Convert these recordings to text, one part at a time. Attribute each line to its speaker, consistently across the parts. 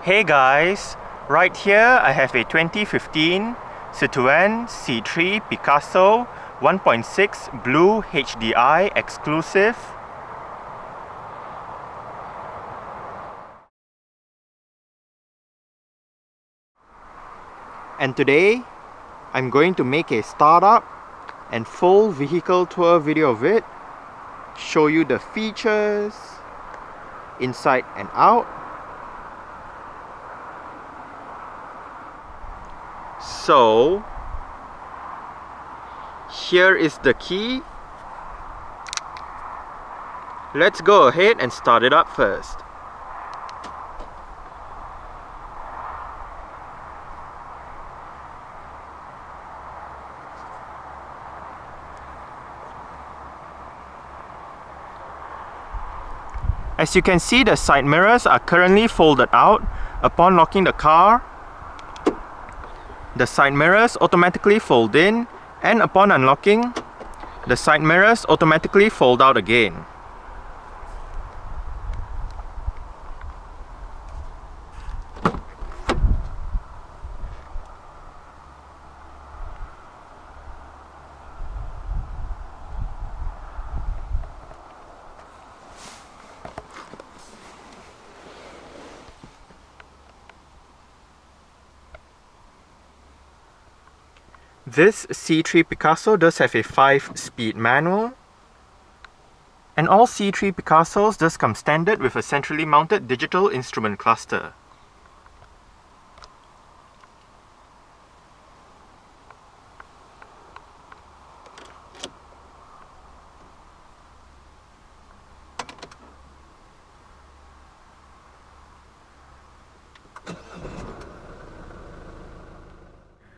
Speaker 1: Hey guys, right here I have a 2015 Citroën C3 Picasso 1.6 BlueHDi Exclusiv. And today I'm going to make a startup and full vehicle tour video of it, show you the features inside and out. So here is the key. Let's go ahead and start it up first. As you can see, the side mirrors are currently folded out. Upon locking the car, the side mirrors automatically fold in, and upon unlocking, the side mirrors automatically fold out again. This C3 Picasso does have a 5-speed manual, and all C3 Picassos does come standard with a centrally mounted digital instrument cluster.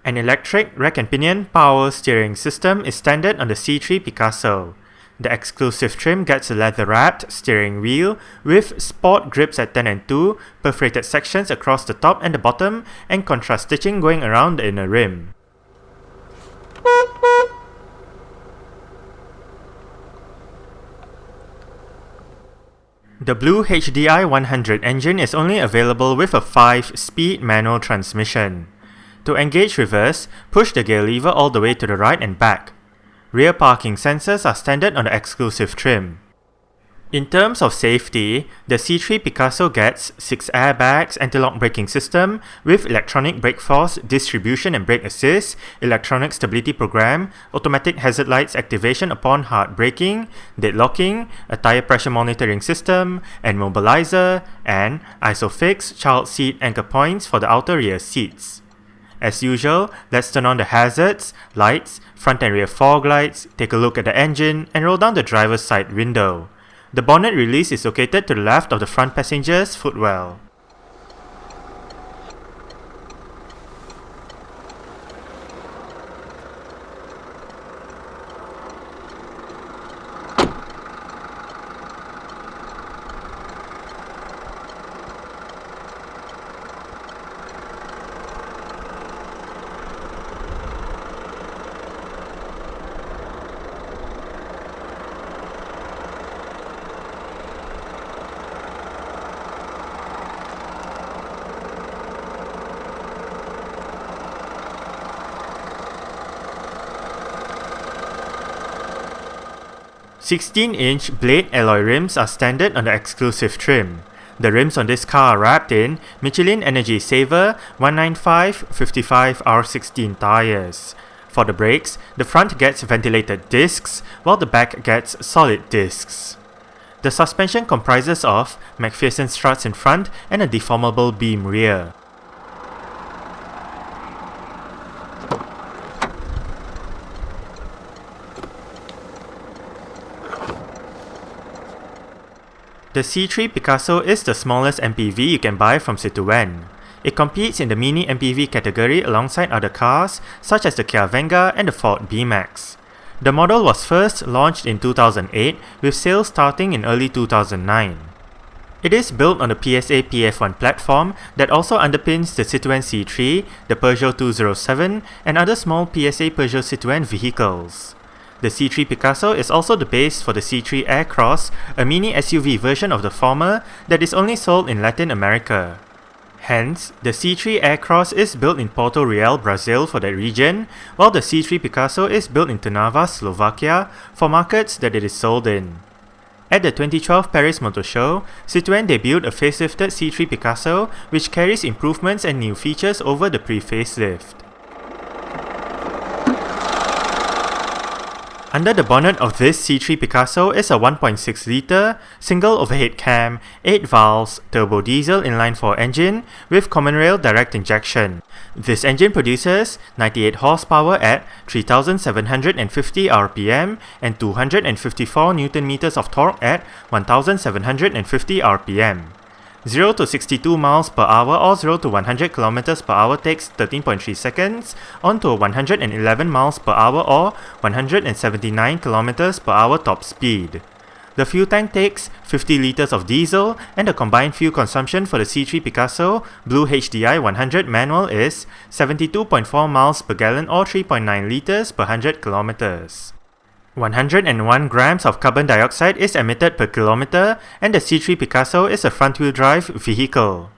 Speaker 1: An electric rack and pinion power steering system is standard on the C3 Picasso. The Exclusiv trim gets a leather-wrapped steering wheel with sport grips at 10 and 2, perforated sections across the top and the bottom, and contrast stitching going around the inner rim. The BlueHDi 100 engine is only available with a 5-speed manual transmission. To engage reverse, push the gear lever all the way to the right and back. Rear parking sensors are standard on the Exclusiv trim. In terms of safety, the C3 Picasso gets 6 airbags, anti-lock braking system with electronic brake force distribution and brake assist, electronic stability program, automatic hazard lights activation upon hard braking, deadlocking, a tire pressure monitoring system, and mobilizer, and ISOFIX child seat anchor points for the outer rear seats. As usual, let's turn on the hazards, lights, front and rear fog lights, take a look at the engine, and roll down the driver's side window. The bonnet release is located to the left of the front passenger's footwell. "16-inch blade alloy rims are standard on the Exclusiv trim. The rims on this car are wrapped in Michelin Energy Saver 195/55 R16 tires. For the brakes, the front gets ventilated discs, while the back gets solid discs. The suspension comprises of McPherson struts in front and a deformable beam rear. The C3 Picasso is the smallest MPV you can buy from Citroën. It competes in the mini MPV category alongside other cars such as the Kia Venga and the Ford B-Max. The model was first launched in 2008 with sales starting in early 2009. It is built on the PSA PF1 platform that also underpins the Citroën C3, the Peugeot 207, and other small PSA Peugeot Citroën vehicles. The C3 Picasso is also the base for the C3 Aircross, a mini SUV version of the former that is only sold in Latin America. Hence, the C3 Aircross is built in Porto Real, Brazil for that region, while the C3 Picasso is built in Trnava, Slovakia for markets that it is sold in. At the 2012 Paris Motor Show, Citroën debuted a facelifted C3 Picasso which carries improvements and new features over the pre-facelift. Under the bonnet of this C3 Picasso is a 1.6 litre, single overhead cam, 8 valves, turbodiesel inline-4 engine with common rail direct injection. This engine produces 98 horsepower at 3,750 rpm and 254 Nm of torque at 1,750 rpm. 0 to 62 miles per hour or 0 to 100 km per hour takes 13.3 seconds, on to 111 miles per hour or 179 km per hour top speed. The fuel tank takes 50 liters of diesel, and the combined fuel consumption for the C3 Picasso BlueHDi 100 manual is 72.4 miles per gallon or 3.9 liters per 100 kilometers. 101 grams of carbon dioxide is emitted per kilometer, and the C3 Picasso is a front-wheel drive vehicle.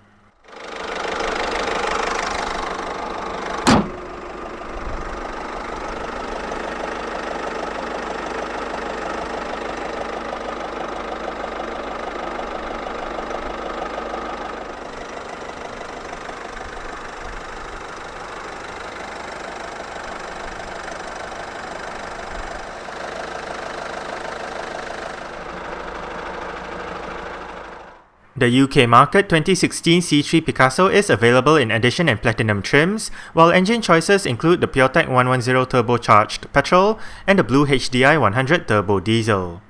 Speaker 1: The UK market 2016 C3 Picasso is available in Edition and Platinum trims, while engine choices include the PureTech 110 turbocharged petrol and the BlueHDi 100 turbo diesel.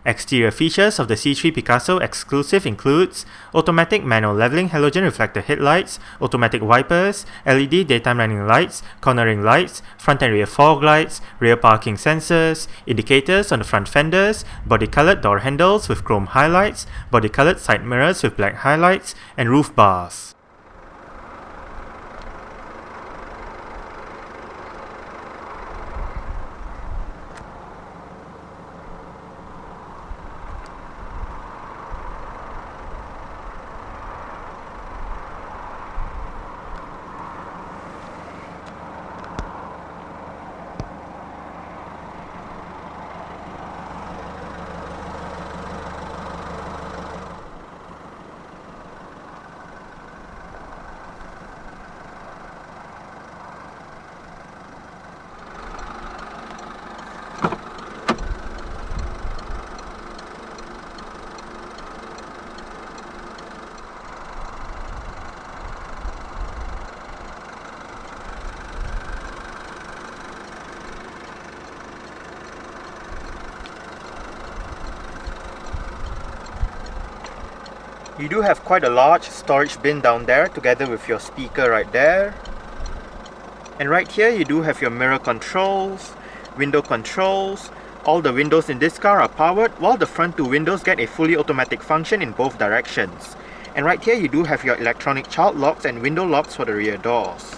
Speaker 1: Exterior features of the C3 Picasso Exclusiv includes automatic manual leveling halogen reflector headlights, automatic wipers, LED daytime running lights, cornering lights, front and rear fog lights, rear parking sensors, indicators on the front fenders, body-colored door handles with chrome highlights, body-colored side mirrors with black highlights, and roof bars. You do have quite a large storage bin down there together with your speaker right there. And right here you do have your mirror controls, window controls. All the windows in this car are powered, while the front two windows get a fully automatic function in both directions. And right here you do have your electronic child locks and window locks for the rear doors.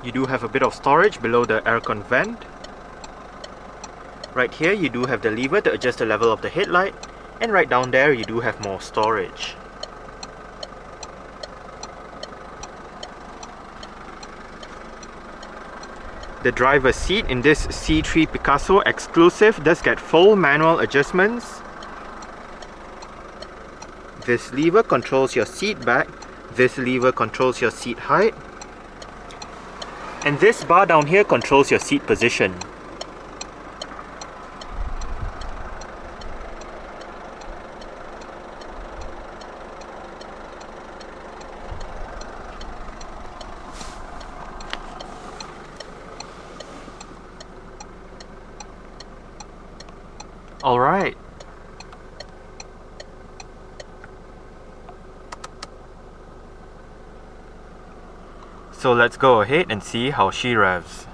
Speaker 1: You do have a bit of storage below the aircon vent. Right here you do have the lever to adjust the level of the headlight, and right down there you do have more storage. The driver's seat in this C3 Picasso Exclusiv does get full manual adjustments. This lever controls your seat back, this lever controls your seat height, and this bar down here controls your seat position. Alright. So let's go ahead and see how she revs.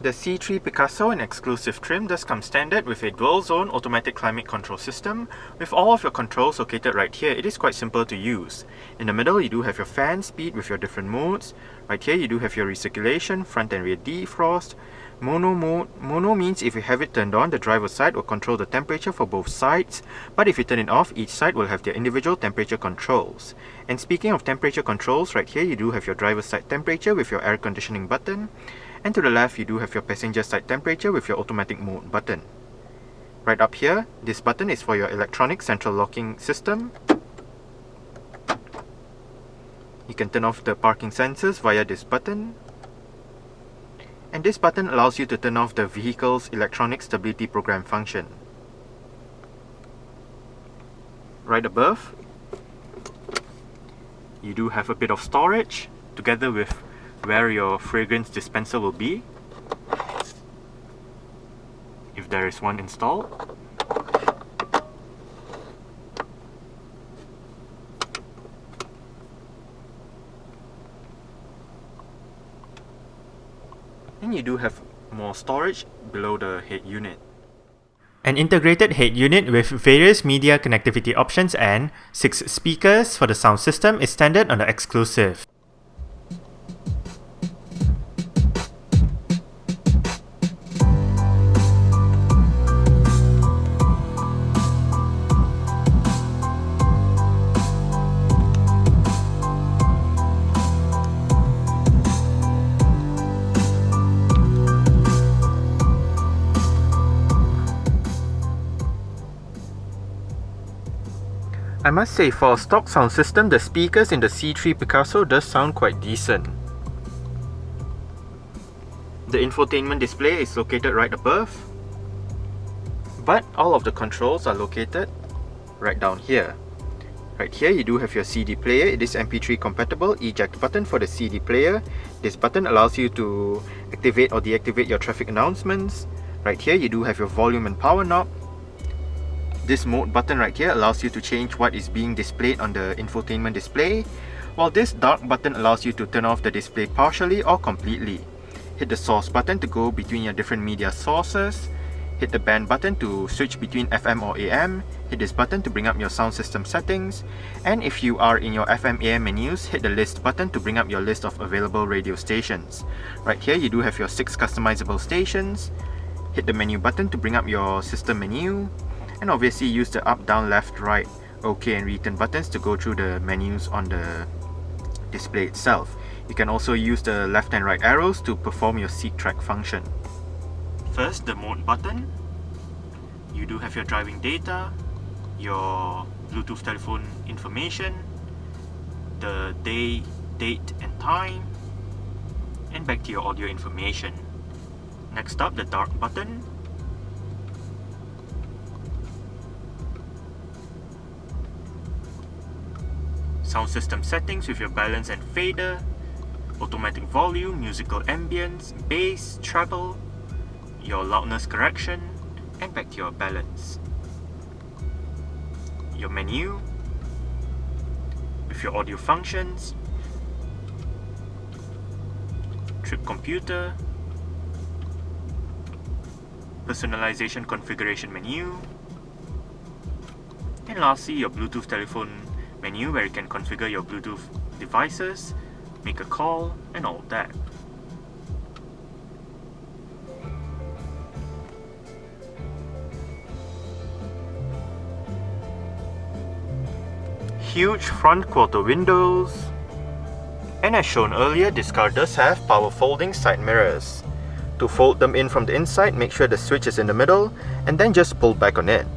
Speaker 1: The C3 Picasso and Exclusiv trim does come standard with a dual-zone automatic climate control system. With all of your controls located right here, it is quite simple to use. In the middle, you do have your fan speed with your different modes. Right here, you do have your recirculation, front and rear defrost. Mono mode. Mono means if you have it turned on, the driver's side will control the temperature for both sides. But if you turn it off, each side will have their individual temperature controls. And speaking of temperature controls, right here, you do have your driver's side temperature with your air conditioning button. And to the left, you do have your passenger side temperature with your automatic mode button. Right up here, this button is for your electronic central locking system. You can turn off the parking sensors via this button. And this button allows you to turn off the vehicle's electronic stability program function. Right above, you do have a bit of storage together with where your fragrance dispenser will be, if there is one installed. And you do have more storage below the head unit. An integrated head unit with various media connectivity options and 6 speakers for the sound system is standard on the Exclusiv. I must say, for a stock sound system, the speakers in the C3 Picasso does sound quite decent. The infotainment display is located right above, but all of the controls are located right down here. Right here you do have your CD player. It is MP3 compatible. Eject button for the CD player. This button allows you to activate or deactivate your traffic announcements. Right here you do have your volume and power knob. This mode button right here allows you to change what is being displayed on the infotainment display, while this dark button allows you to turn off the display partially or completely. Hit the source button to go between your different media sources. Hit the band button to switch between FM or AM. Hit this button to bring up your sound system settings. And if you are in your FM AM menus, hit the list button to bring up your list of available radio stations. Right here you do have your 6 customizable stations. Hit the menu button to bring up your system menu. And obviously use the up, down, left, right, OK and return buttons to go through the menus on the display itself. You can also use the left and right arrows to perform your seat track function. First, the mode button. You do have your driving data, your Bluetooth telephone information, the day, date and time, and back to your audio information. Next up, the dark button. Sound system settings with your balance and fader, automatic volume, musical ambience, bass, treble, your loudness correction, and back to your balance. Your menu with your audio functions, trip computer, personalization configuration menu, and lastly your Bluetooth telephone menu where you can configure your Bluetooth devices, make a call, and all that. Huge front quarter windows, and as shown earlier, this car does have power folding side mirrors. To fold them in from the inside, make sure the switch is in the middle and then just pull back on it.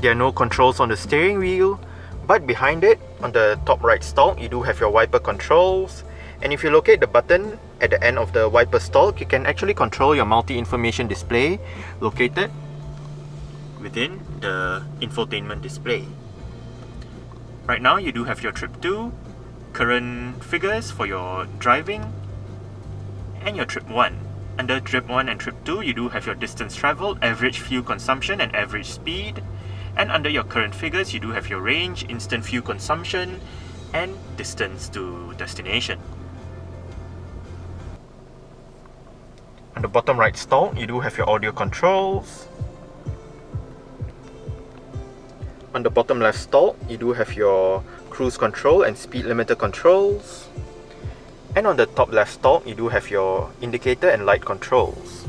Speaker 1: There are no controls on the steering wheel, but behind it, on the top right stalk, you do have your wiper controls. And if you locate the button at the end of the wiper stalk, you can actually control your multi-information display located within the infotainment display. Right now, you do have your trip 2, current figures for your driving, and your trip 1. Under trip 1 and trip 2, you do have your distance traveled, average fuel consumption and average speed. And under your current figures, you do have your range, instant fuel consumption, and distance to destination. On the bottom right stalk, you do have your audio controls. On the bottom left stalk, you do have your cruise control and speed limiter controls. And on the top left stalk, you do have your indicator and light controls.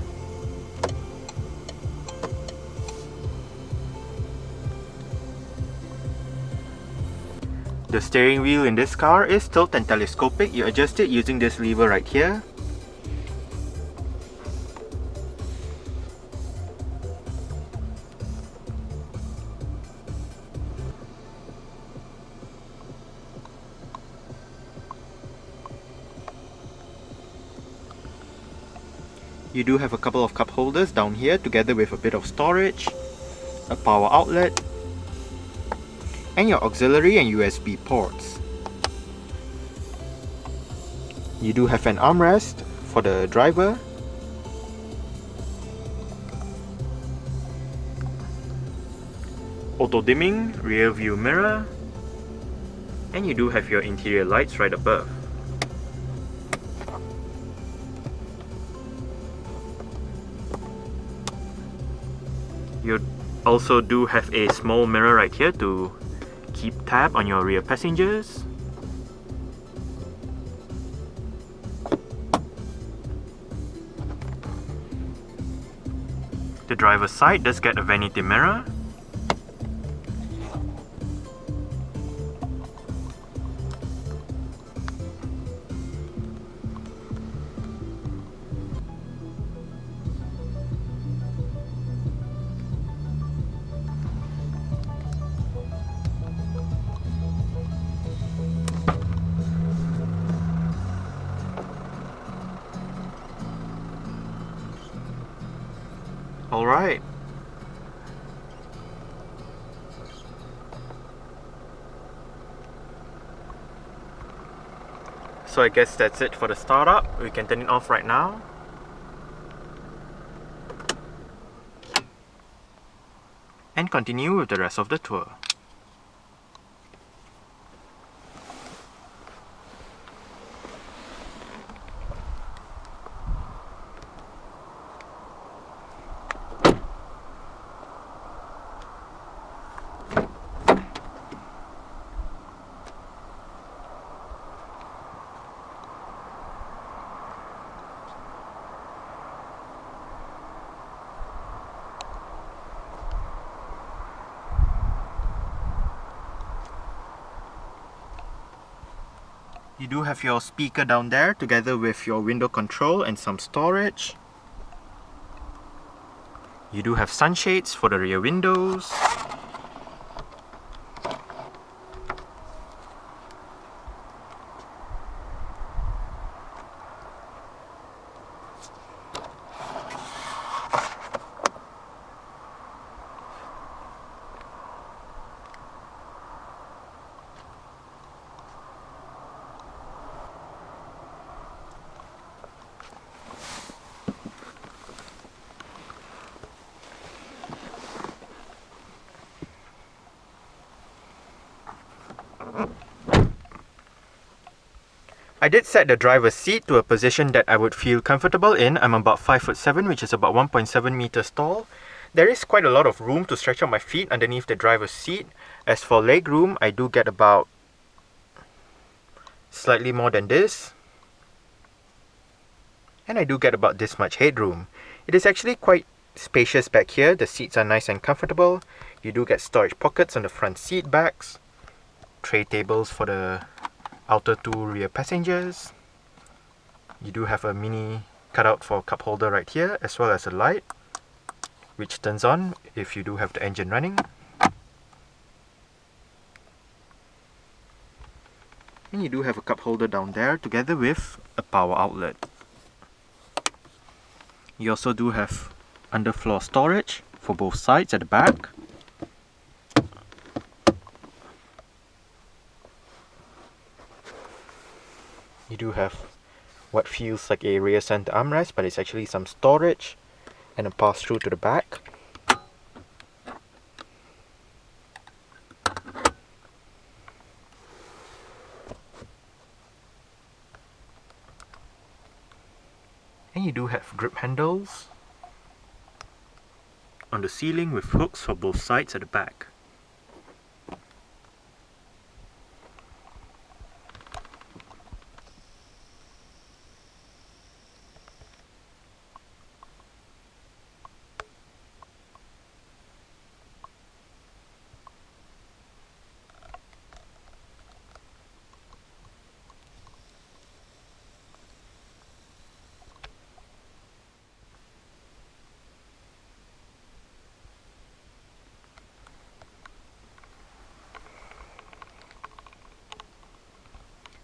Speaker 1: The steering wheel in this car is tilt and telescopic. You adjust it using this lever right here. You do have a couple of cup holders down here together with a bit of storage, a power outlet, and your auxiliary and USB ports. You do have an armrest for the driver, auto dimming rear view mirror, and you do have your interior lights right above. You also do have a small mirror right here to keep tab on your rear passengers. The driver's side does get a vanity mirror. Alright. So I guess that's it for the startup. We can turn it off right now. And continue with the rest of the tour. You do have your speaker down there together with your window control and some storage. You do have sunshades for the rear windows. I did set the driver's seat to a position that I would feel comfortable in. I'm about 5'7", which is about 1.7 meters tall. There is quite a lot of room to stretch out my feet underneath the driver's seat. As for leg room, I do get about slightly more than this. And I do get about this much headroom. It is actually quite spacious back here. The seats are nice and comfortable. You do get storage pockets on the front seat backs. Tray tables for the outer two rear passengers. You do have a mini cutout for a cup holder right here, as well as a light which turns on if you do have the engine running. And you do have a cup holder down there together with a power outlet. You also do have underfloor storage for both sides at the back. You do have what feels like a rear center armrest, but it's actually some storage and a pass-through to the back. And you do have grip handles on the ceiling with hooks for both sides at the back.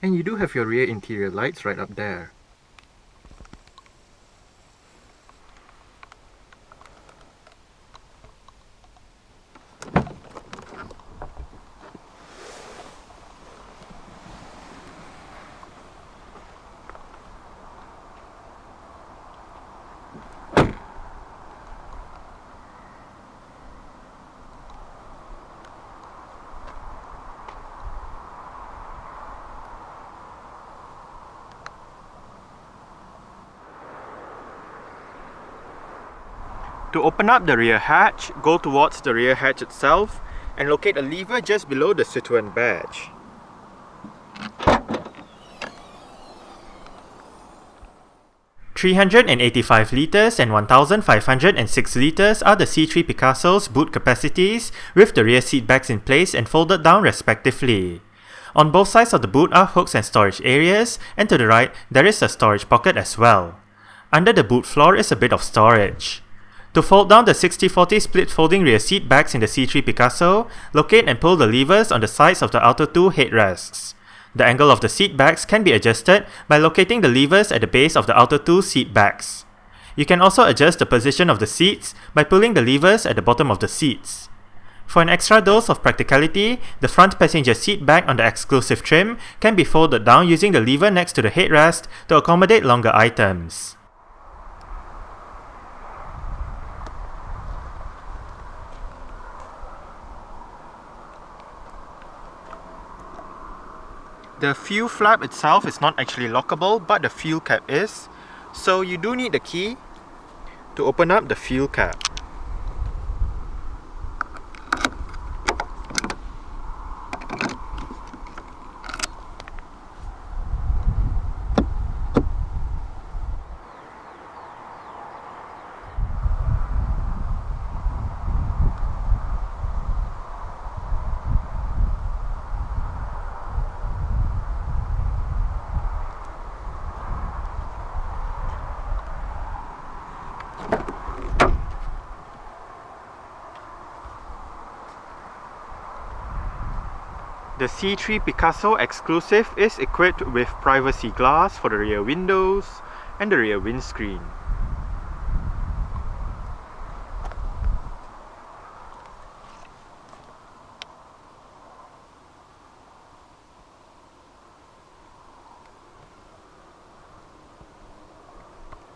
Speaker 1: And you do have your rear interior lights right up there. To open up the rear hatch, go towards the rear hatch itself and locate a lever just below the Citroën badge. "385 litres and 1,506 litres are the C3 Picasso's boot capacities, with the rear seat backs in place and folded down respectively. On both sides of the boot are hooks and storage areas, and to the right there is a storage pocket as well. Under the boot floor is a bit of storage. To fold down the 60-40 split folding rear seat backs in the C3 Picasso, locate and pull the levers on the sides of the outer two headrests. The angle of the seat backs can be adjusted by locating the levers at the base of the outer two seat backs. You can also adjust the position of the seats by pulling the levers at the bottom of the seats. For an extra dose of practicality, the front passenger seat back on the Exclusiv trim can be folded down using the lever next to the headrest to accommodate longer items. The fuel flap itself is not actually lockable, but the fuel cap is, so you do need the key to open up the fuel cap. The C3 Picasso Exclusiv is equipped with privacy glass for the rear windows and the rear windscreen.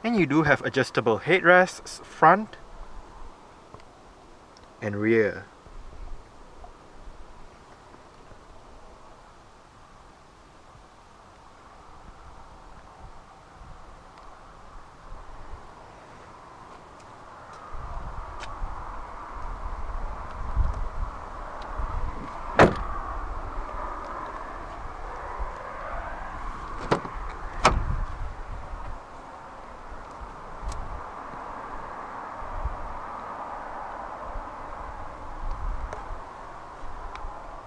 Speaker 1: And you do have adjustable headrests front and rear.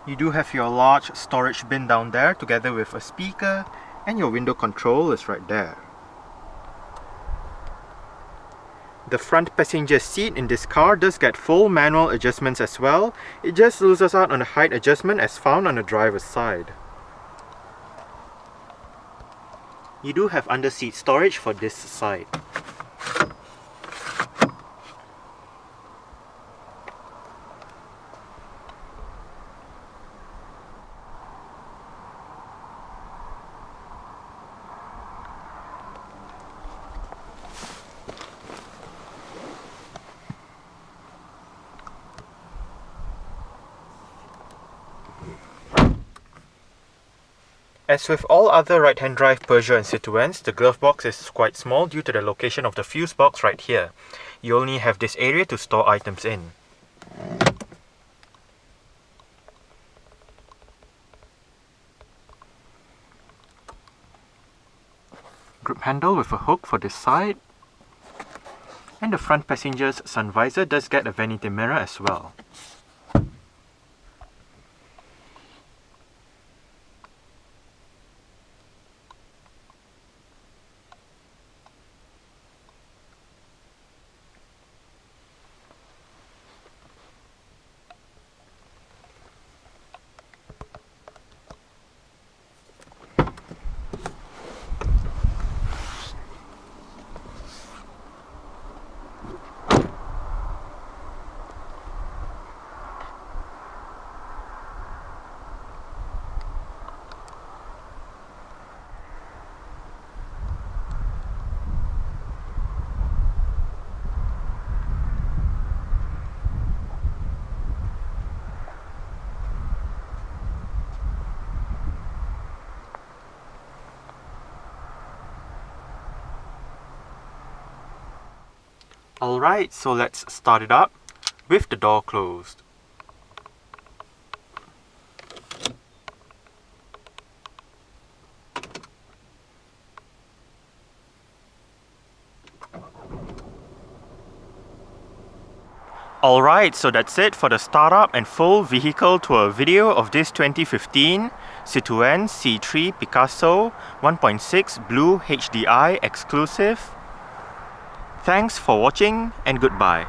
Speaker 1: You do have your large storage bin down there together with a speaker, and your window control is right there. The front passenger seat in this car does get full manual adjustments as well. It just loses out on the height adjustment as found on the driver's side. You do have under-seat storage for this side. As with all other right-hand drive Peugeot and Citroëns, the glove box is quite small due to the location of the fuse box right here. You only have this area to store items in. Grip handle with a hook for this side. And the front passenger's sun visor does get a vanity mirror as well. Alright, so let's start it up with the door closed. Alright, so that's it for the startup and full vehicle tour video of this 2015 Citroën C3 Picasso 1.6 BlueHDi Exclusiv. Thanks for watching and goodbye.